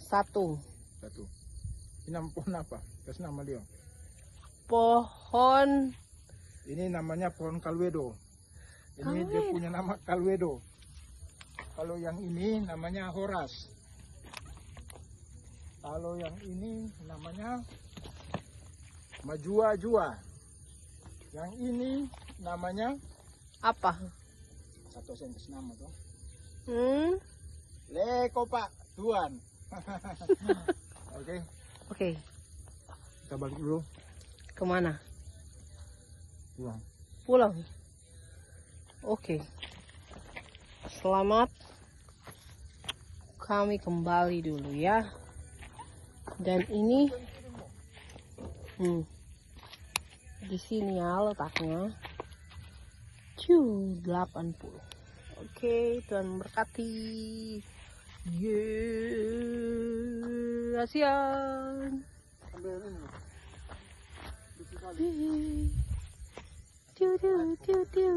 Satu. Ini nama pohon apa? Kasih nama dia. Pohon. Ini namanya pohon kalwedo. Ini dia punya nama kalwedo. Kalau yang ini namanya horas. Kalau yang ini namanya majua-jua. Yang ini namanya Apa? satu sen kasih nama tuh. Leko Pak Tuan. Oke. Kita balik dulu. Kemana? Pulang. Pulang. Oke. Selamat. Kami kembali dulu ya. Dan ini di sini ya letaknya. 80. Oke, Tuhan berkati. ASEAN. Tiu tiu tiu tiu.